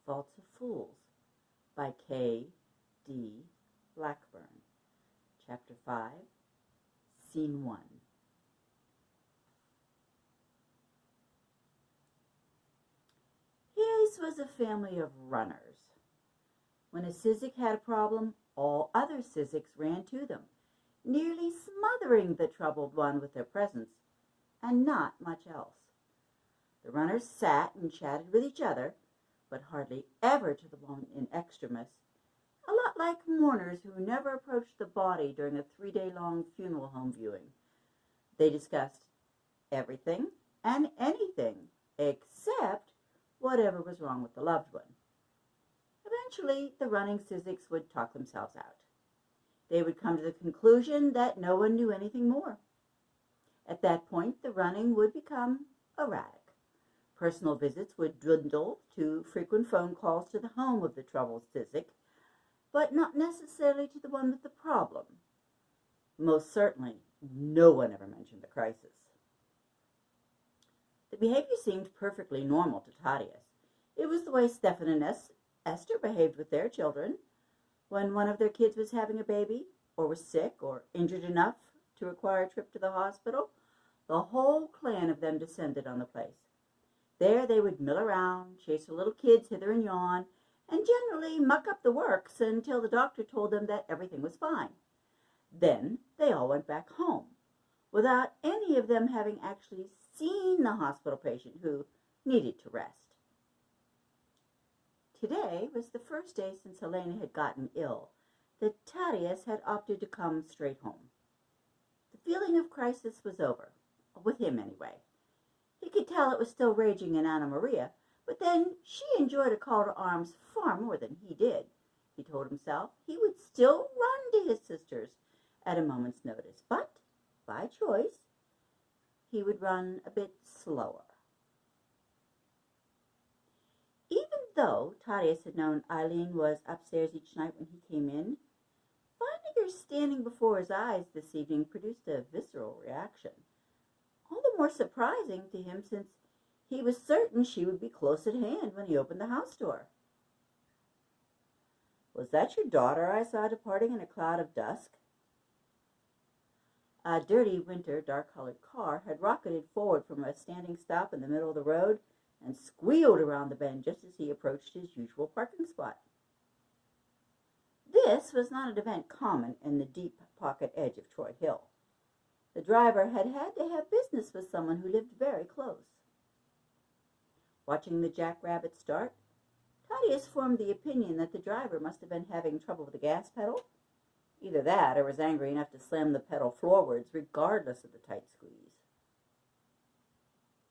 Faults of Fools by K. D. Blackburn. Chapter 5, Scene 1. His was a family of runners. When a Sizzik had a problem, all other Sizziks ran to them, nearly smothering the troubled one with their presence, and not much else. The runners sat and chatted with each other, but hardly ever to the one in extremis, a lot like mourners who never approached the body during a 3-day-long funeral home viewing. They discussed everything and anything except whatever was wrong with the loved one. Eventually, the running Sizziks would talk themselves out. They would come to the conclusion that no one knew anything more. At that point, the running would become erratic. Personal visits would dwindle to frequent phone calls to the home of the troubled Sizzik, but not necessarily to the one with the problem. Most certainly, no one ever mentioned the crisis. The behavior seemed perfectly normal to Thaddeus. It was the way Stefan and Esther behaved with their children. When one of their kids was having a baby, or was sick, or injured enough to require a trip to the hospital, the whole clan of them descended on the place. There they would mill around, chase their little kids hither and yon, and generally muck up the works until the doctor told them that everything was fine. Then they all went back home, without any of them having actually seen the hospital patient who needed to rest. Today was the first day since Helena had gotten ill that Thaddeus had opted to come straight home. The feeling of crisis was over, with him anyway. He could tell it was still raging in Anna Maria, but then she enjoyed a call to arms far more than he did. He told himself he would still run to his sisters at a moment's notice, but, by choice, he would run a bit slower. Even though Thaddeus had known Eileen was upstairs each night when he came in, finding her standing before his eyes this evening produced a visceral reaction. All the more surprising to him since he was certain she would be close at hand when he opened the house door. "Was that your daughter I saw departing in a cloud of dusk?" A dirty winter dark-colored car had rocketed forward from a standing stop in the middle of the road and squealed around the bend just as he approached his usual parking spot. This was not an event common in the deep pocket edge of Troy Hill. The driver had had to have business with someone who lived very close. Watching the jackrabbit start, Thaddeus formed the opinion that the driver must have been having trouble with the gas pedal. Either that, or was angry enough to slam the pedal floorwards, regardless of the tight squeeze.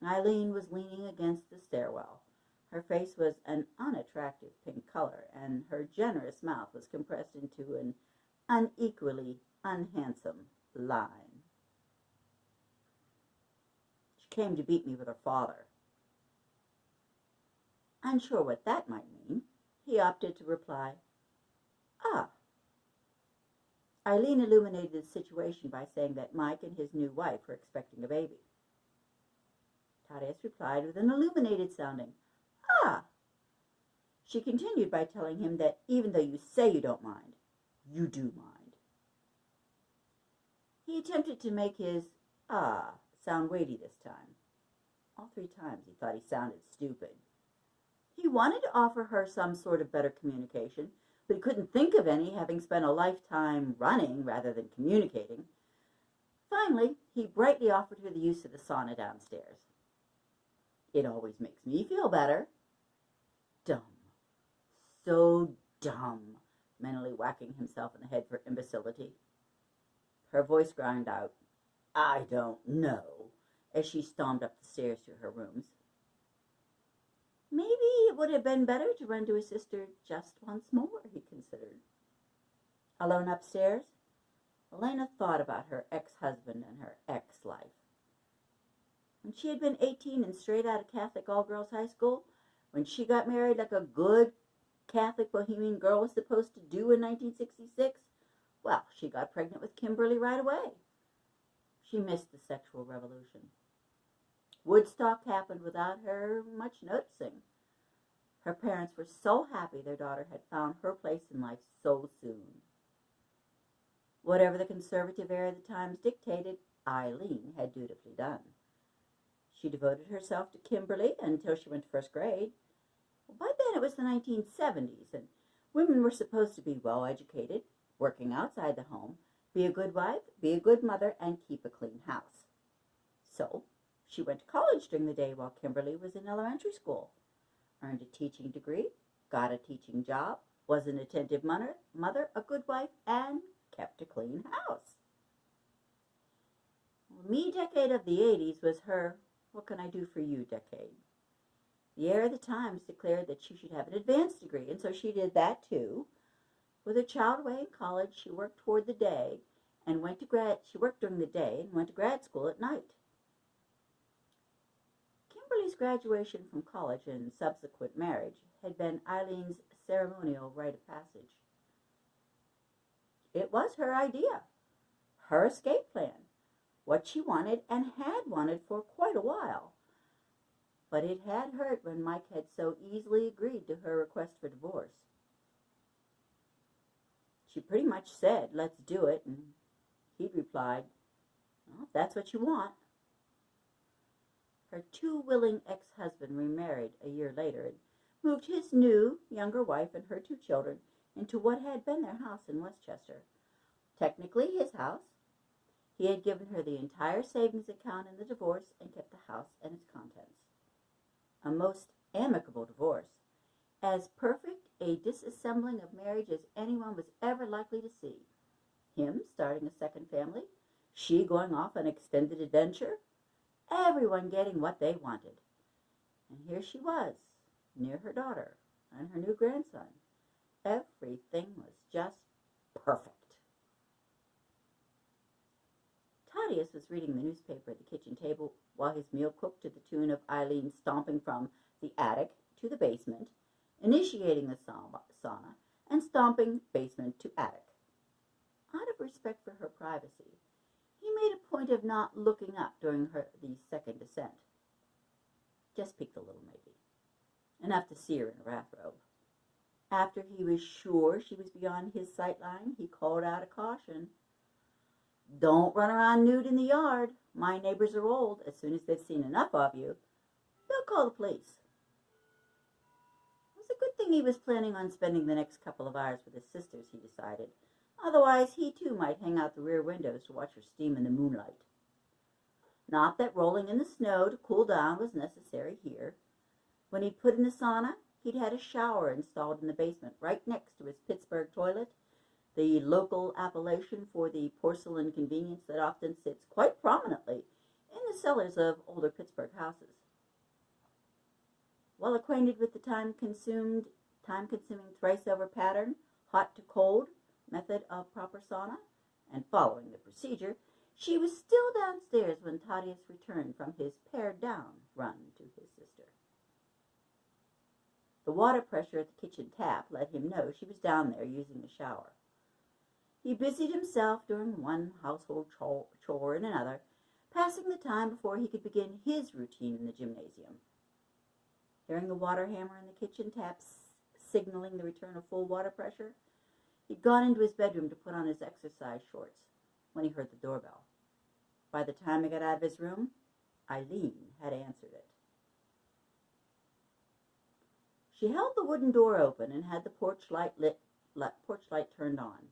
Eileen was leaning against the stairwell. Her face was an unattractive pink color, and her generous mouth was compressed into an unequally unhandsome line. "She came to beat me with her father." Unsure what that might mean, he opted to reply, "Ah." Eileen illuminated the situation by saying that Mike and his new wife were expecting a baby. Thaddeus replied with an illuminated sounding, "Ah." She continued by telling him that even though you say you don't mind, you do mind. He attempted to make his "ah" sound weighty this time. All 3 times he thought he sounded stupid. He wanted to offer her some sort of better communication, but he couldn't think of any, having spent a lifetime running rather than communicating. Finally, he brightly offered her the use of the sauna downstairs. "It always makes me feel better." Dumb. So dumb, mentally whacking himself in the head for imbecility. Her voice ground out, "I don't know," as she stormed up the stairs to her rooms. Maybe it would have been better to run to his sister just once more, he considered. Alone upstairs, Helena thought about her ex-husband and her ex-life. When she had been 18 and straight out of Catholic all-girls high school, when she got married like a good Catholic bohemian girl was supposed to do in 1966, well, she got pregnant with Kimberly right away. She missed the sexual revolution. Woodstock happened without her much noticing. Her parents were so happy their daughter had found her place in life so soon. Whatever the conservative air of the times dictated, Eileen had dutifully done. She devoted herself to Kimberly until she went to first grade. By then it was the 1970s, and women were supposed to be well educated, working outside the home, be a good wife, be a good mother, and keep a clean house. So she went to college during the day while Kimberly was in elementary school, earned a teaching degree, got a teaching job, was an attentive mother, a good wife, and kept a clean house. Me decade of the 80s was her "what can I do for you" decade. The air of the times declared that she should have an advanced degree, and so she did that too. With her child away in college, she worked during the day and went to grad school at night. Kimberly's graduation from college and subsequent marriage had been Eileen's ceremonial rite of passage. It was her idea, her escape plan, what she wanted and had wanted for quite a while. But it had hurt when Mike had so easily agreed to her request for divorce. She pretty much said, "Let's do it," and he'd replied, "Well, if that's what you want." Her too willing ex-husband remarried a year later and moved his new, younger wife and her 2 children into what had been their house in Westchester. Technically his house. He had given her the entire savings account in the divorce and kept the house and its contents. A most amicable divorce, as perfect a disassembling of marriage as anyone was ever likely to see. Him starting a second family, she going off on extended adventure, everyone getting what they wanted. And here she was, near her daughter and her new grandson. Everything was just perfect. Thaddeus was reading the newspaper at the kitchen table while his meal cooked to the tune of Eileen stomping from the attic to the basement, initiating the sauna, and stomping basement to attic. Out of respect for her privacy, he made a point of not looking up during the second descent. Just peeked a little, maybe. Enough to see her in a bathrobe. After he was sure she was beyond his sight line, he called out a caution. "Don't run around nude in the yard. My neighbors are old. As soon as they've seen enough of you, they'll call the police." It was a good thing he was planning on spending the next couple of hours with his sisters, he decided. Otherwise, he too might hang out the rear windows to watch her steam in the moonlight. Not that rolling in the snow to cool down was necessary here. When he'd put in the sauna, he'd had a shower installed in the basement right next to his Pittsburgh toilet, the local appellation for the porcelain convenience that often sits quite prominently in the cellars of older Pittsburgh houses. Well acquainted with the time-consuming thrice-over pattern, hot to cold method of proper sauna, and following the procedure, she was still downstairs when Thaddeus returned from his pared-down run to his sister. The water pressure at the kitchen tap let him know she was down there using the shower. He busied himself doing one household chore and another, passing the time before he could begin his routine in the gymnasium. Hearing the water hammer in the kitchen tap signaling the return of full water pressure, he'd gone into his bedroom to put on his exercise shorts when he heard the doorbell. By the time he got out of his room, Eileen had answered it. She held the wooden door open and had the porch light turned on.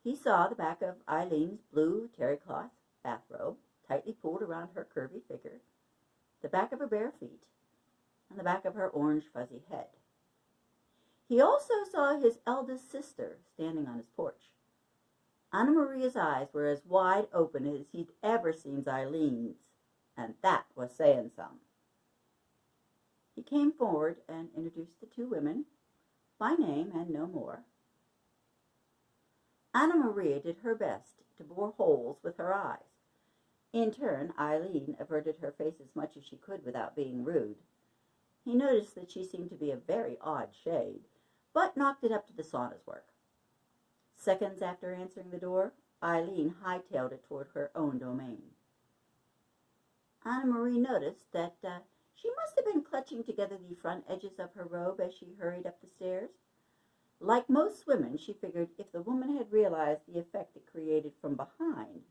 He saw the back of Eileen's blue terry cloth bathrobe, tightly pulled around her curvy figure, the back of her bare feet, and the back of her orange fuzzy head. He also saw his eldest sister standing on his porch. Anna Maria's eyes were as wide open as he'd ever seen Eileen's, and that was saying some. He came forward and introduced the 2 women, by name and no more. Anna Maria did her best to bore holes with her eyes. In turn, Eileen averted her face as much as she could without being rude. He noticed that she seemed to be a very odd shade, but knocked it up to the sauna's work. Seconds after answering the door, Eileen hightailed it toward her own domain. Anna Marie noticed that She must have been clutching together the front edges of her robe as she hurried up the stairs. Like most women, she figured if the woman had realized the effect it created from behind,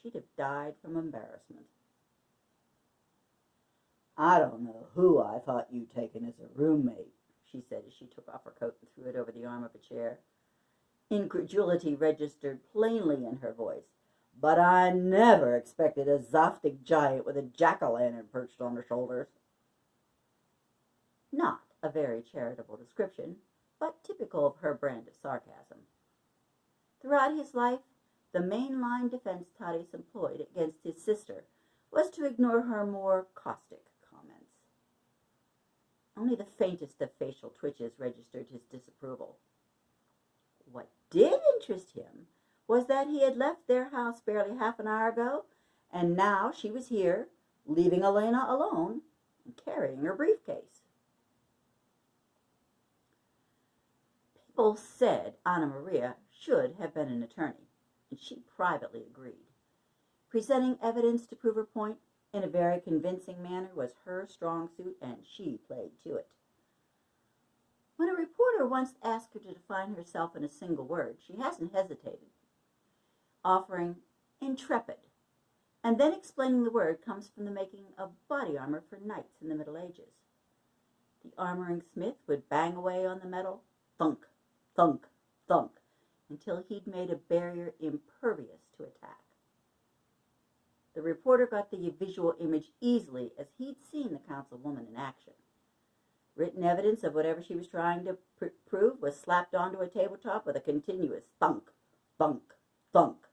she'd have died from embarrassment. "I don't know who I thought you'd taken as a roommate," she said as she took off her coat and threw it over the arm of a chair. Incredulity registered plainly in her voice. "But I never expected a Zoftig giant with a jack-o'-lantern perched on her shoulders." Not a very charitable description, but typical of her brand of sarcasm. Throughout his life, the main-line defense Thaddeus employed against his sister was to ignore her more caustic comments. Only the faintest of facial twitches registered his disapproval. What did interest him was that he had left their house barely half an hour ago, and now she was here, leaving Elena alone and carrying her briefcase. People said Anna Maria should have been an attorney, and she privately agreed. Presenting evidence to prove her point in a very convincing manner was her strong suit, and she played to it. When a reporter once asked her to define herself in a single word, she hasn't hesitated, offering intrepid, and then explaining the word comes from the making of body armor for knights in the Middle Ages. The armoring smith would bang away on the metal, thunk, thunk, thunk, until he'd made a barrier impervious to attack. The reporter got the visual image easily as he'd seen the councilwoman in action. Written evidence of whatever she was trying to prove was slapped onto a tabletop with a continuous thunk, thunk, thunk.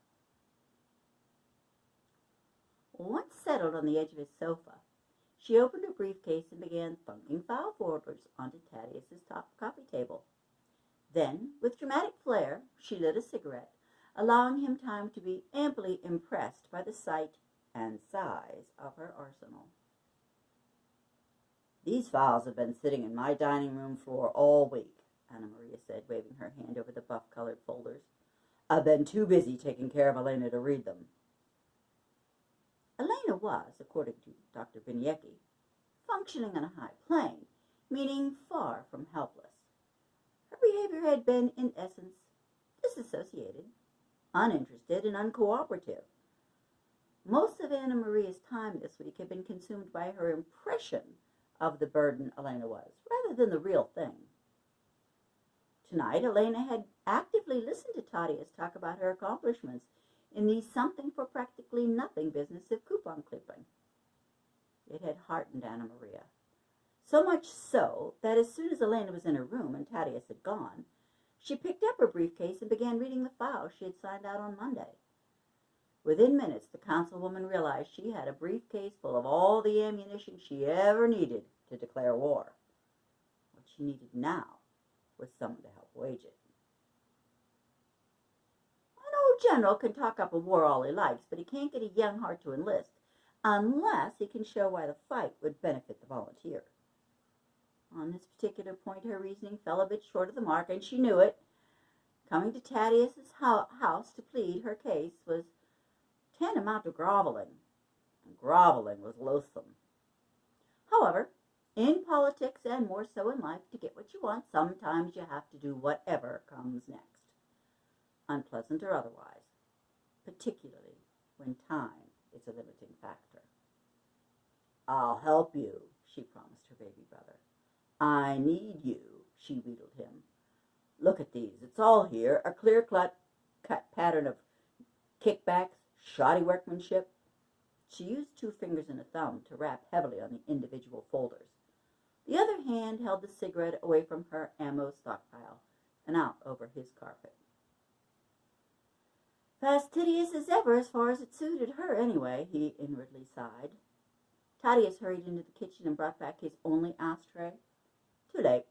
Once settled on the edge of his sofa, she opened her briefcase and began thunking file folders onto Thaddeus's top coffee table. Then, with dramatic flair, she lit a cigarette, allowing him time to be amply impressed by the sight and size of her arsenal. "These files have been sitting in my dining room floor all week," Anna Maria said, waving her hand over the buff-colored folders. "I've been too busy taking care of Elena to read them." Elena was, according to Dr. Biniecki, functioning on a high plane, meaning far from helpless. Her behavior had been, in essence, disassociated, uninterested, and uncooperative. Most of Anna Maria's time this week had been consumed by her impression of the burden Elena was, rather than the real thing. Tonight, Elena had actively listened to Thaddeus talk about her accomplishments in the something-for-practically-nothing business of coupon clipping. It had heartened Anna Maria. So much so that as soon as Elena was in her room and Thaddeus had gone, she picked up her briefcase and began reading the file she had signed out on Monday. Within minutes, the councilwoman realized she had a briefcase full of all the ammunition she ever needed to declare war. What she needed now was someone to help wage it. An old general can talk up a war all he likes, but he can't get a young heart to enlist unless he can show why the fight would benefit the volunteer. On this particular point, her reasoning fell a bit short of the mark, and she knew it. Coming to Thaddeus's house to plead her case was tantamount to groveling, and groveling was loathsome. However, in politics, and more so in life, to get what you want, sometimes you have to do whatever comes next, unpleasant or otherwise, particularly when time is a limiting factor. "I'll help you," she promised her baby brother. "I need you," she wheedled him. "Look at these. It's all here. A clear-cut pattern of kickbacks, shoddy workmanship." She used 2 fingers and a thumb to rap heavily on the individual folders. The other hand held the cigarette away from her ammo stockpile and out over his carpet. Fastidious as ever as far as it suited her, anyway, he inwardly sighed. Thaddeus hurried into the kitchen and brought back his only ashtray. Too late.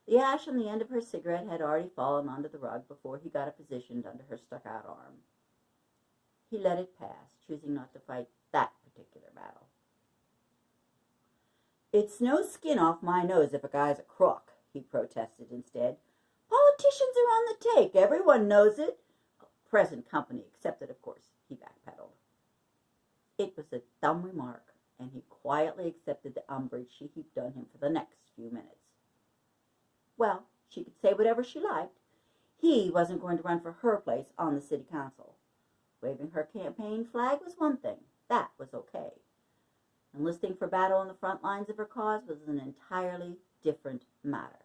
The ash on the end of her cigarette had already fallen onto the rug before he got it positioned under her stuck-out arm. He let it pass, choosing not to fight that particular battle. "It's no skin off my nose if a guy's a crook," he protested instead. "Politicians are on the take. Everyone knows it. Present company excepted, of course," he backpedaled. It was a dumb remark, and he quietly accepted the umbrage she heaped on him for the next few minutes. Well, she could say whatever she liked. He wasn't going to run for her place on the city council. Waving her campaign flag was one thing. That was okay. Enlisting for battle on the front lines of her cause was an entirely different matter.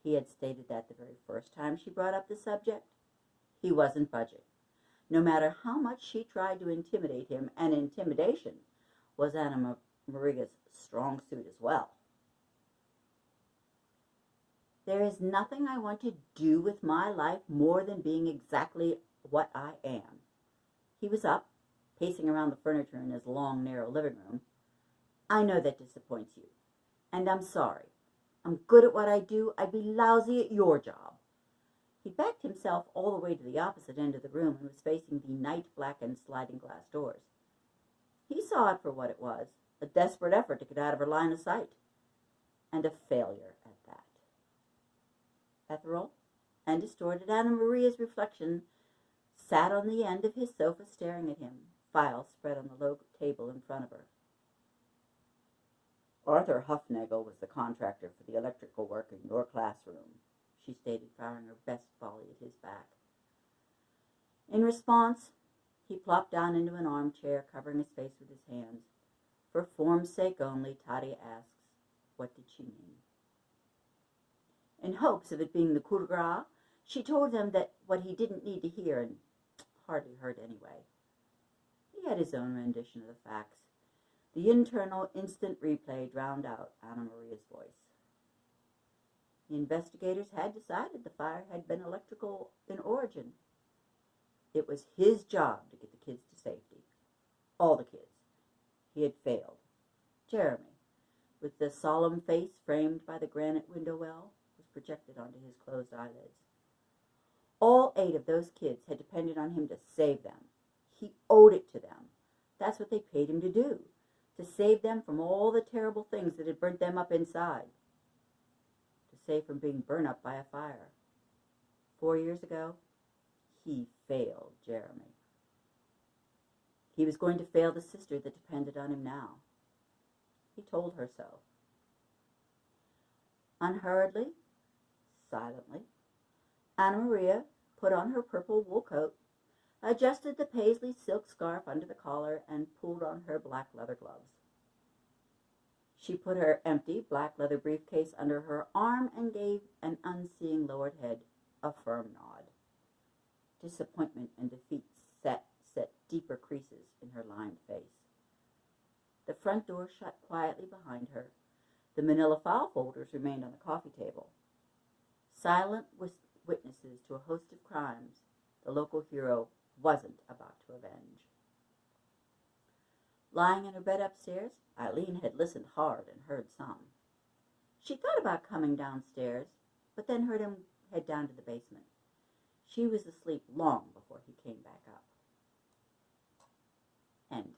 He had stated that the very first time she brought up the subject. He wasn't budging. No matter how much she tried to intimidate him, and intimidation was Anna Maria's strong suit as well. There is nothing I want to do with my life more than being exactly what I am. He was up, pacing around the furniture in his long, narrow living room. I know that disappoints you, and I'm sorry. I'm good at what I do. I'd be lousy at your job. He backed himself all the way to the opposite end of the room and was facing the night-blackened sliding glass doors. He saw it for what it was, a desperate effort to get out of her line of sight, and a failure at that. Ethereal and distorted, Anna Maria's reflection sat on the end of his sofa staring at him, files spread on the low table in front of her. Arthur Huffnagel was the contractor for the electrical work in your classroom, she stated, firing her best volley at his back. In response, he plopped down into an armchair, covering his face with his hands. For form's sake only, Tadia asks, what did she mean? In hopes of it being the coup de grace, she told him that what he didn't need to hear and hardly heard anyway. He had his own rendition of the facts. The internal instant replay drowned out Anna Maria's voice. The investigators had decided the fire had been electrical in origin. It was his job to get the kids to safety. All the kids. He had failed. Jeremy, with the solemn face framed by the granite window well, was projected onto his closed eyelids. All 8 of those kids had depended on him to save them. He owed it to them. That's what they paid him to do, to save them from all the terrible things that had burnt them up inside, to save from being burned up by a fire. 4 years ago, he failed Jeremy. He was going to fail the sister that depended on him now. He told her so. Unhurriedly, silently, Anna Maria put on her purple wool coat, adjusted the paisley silk scarf under the collar, and pulled on her black leather gloves. She put her empty black leather briefcase under her arm and gave an unseeing lowered head a firm nod. Disappointment and defeat set deeper creases in her lined face. The front door shut quietly behind her. The manila file folders remained on the coffee table. Silent witnesses to a host of crimes the local hero wasn't about to avenge. Lying in her bed upstairs, Eileen had listened hard and heard some. She thought about coming downstairs, but then heard him head down to the basement. She was asleep long before he came back up. End.